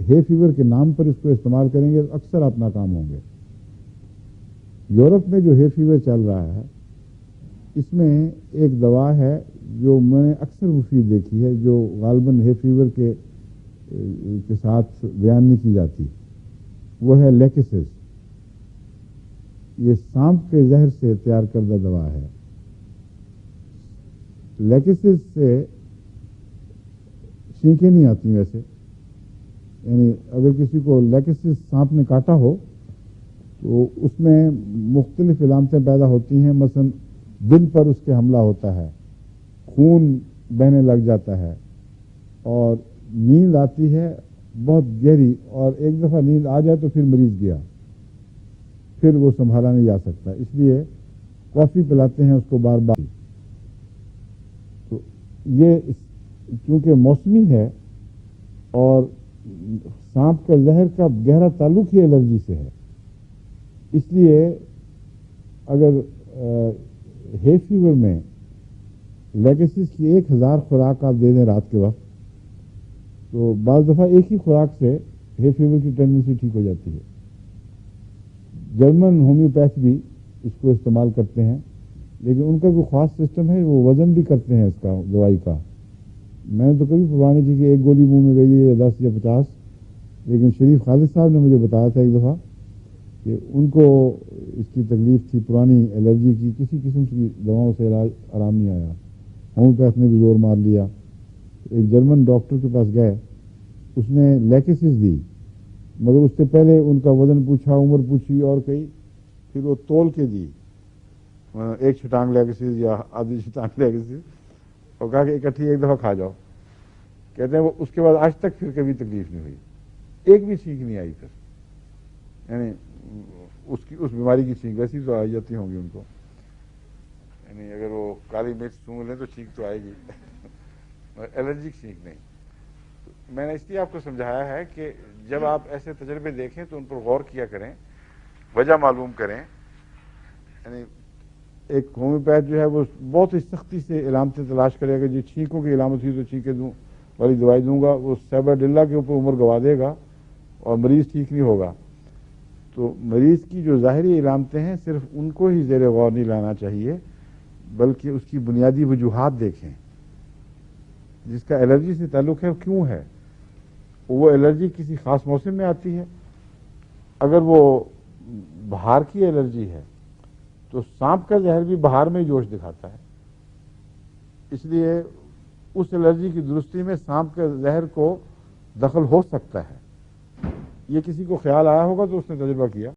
ہے فیور کے نام پر اس کو استعمال کریں گے تو اکثر آپ ناکام ہوں گے۔ یورپ میں جو ہے فیور چل رہا ہے اس میں ایک دوا ہے جو میں نے اکثر مفید دیکھی ہے، جو غالباً ہے فیور کے ساتھ بیان نہیں کی جاتی، وہ ہے لیکسس۔ یہ سانپ کے زہر سے تیار کردہ دوا ہے۔ لیکسس سے چھینکیں نہیں آتی ویسے، یعنی اگر کسی کو لیکسس سانپ نے کاٹا ہو تو اس میں مختلف علامتیں پیدا ہوتی ہیں، مثلا دل پر اس کے حملہ ہوتا ہے، خون بہنے لگ جاتا ہے، اور نیند آتی ہے بہت گہری، اور ایک دفعہ نیند آ جائے تو پھر مریض گیا، پھر وہ سنبھالا نہیں جا سکتا، اس لیے کافی پلاتے ہیں اس کو بار بار۔ تو یہ چونکہ موسمی ہے اور سانپ کا زہر کا گہرا تعلق ہی الرجی سے ہے، اس لیے اگر ہے فیور میں لیکسس کی 1000 خوراک آپ دے دیں رات کے وقت تو بعض دفعہ ایک ہی خوراک سے ہے فیور کی ٹینڈنسی ٹھیک ہو جاتی ہے۔ جرمن ہومیوپیتھ بھی اس کو استعمال کرتے ہیں، لیکن ان کا کوئی خاص سسٹم ہے، وہ وزن بھی کرتے ہیں اس کا دوائی کا۔ میں نے تو کبھی پرواہ نہیں کی کہ ایک گولی منہ میں گئی ہے یا 10 یا 50، لیکن شریف خالد صاحب نے مجھے بتایا تھا ایک دفعہ کہ ان کو اس کی تکلیف تھی، پرانی الرجی کی، کسی قسم کی دواؤں سے علاج آرام نہیں آیا، ہومیوپیتھ نے بھی زور مار لیا۔ ایک جرمن ڈاکٹر کے پاس گئے، اس نے لیکسس دی، مگر اس سے پہلے ان کا وزن پوچھا، عمر پوچھی اور کئی، پھر وہ تول کے دی، ایک چھٹانگ لیکسس یا آدھی چھٹانگ لیکسس، اور کہا کہ اکٹھی ایک دفعہ کھا جاؤ۔ کہتے ہیں وہ اس کے بعد آج تک پھر کبھی تکلیف نہیں ہوئی، ایک بھی چھینک نہیں آئی پھر، یعنی اس بیماری کی چھینک ویسی تو آ جاتی ہوں گی ان کو، یعنی اگر وہ کالی مرچ سونگھ لیں تو چھینک تو آئے گی الرجک چھینک نہیں۔ میں نے اس لیے آپ کو سمجھایا ہے کہ جب آپ ایسے تجربے دیکھیں تو ان پر غور کیا کریں، وجہ معلوم کریں۔ یعنی ایک ہومیوپیتھ جو ہے وہ بہت ہی سختی سے علامتیں تلاش کرے گا، جو چھینکوں کی علامت ہوئی تو چھینکیں دوں والی دوائی دوں گا، وہ سیباڈیلا کے اوپر عمر گوا دے گا اور مریض ٹھیک نہیں ہوگا۔ تو مریض کی جو ظاہری علامتیں ہیں صرف ان کو ہی زیر غور نہیں لانا چاہیے، بلکہ اس کی بنیادی وجوہات دیکھیں، جس کا الرجی سے تعلق ہے کیوں ہے۔ وہ الرجی کسی خاص موسم میں آتی ہے، اگر وہ بہار کی الرجی ہے تو سانپ کا زہر بھی بہار میں جوش دکھاتا ہے، اس لیے اس الرجی کی درستی میں سانپ کے زہر کو دخل ہو سکتا ہے۔ یہ کسی کو خیال آیا ہوگا تو اس نے تجربہ کیا۔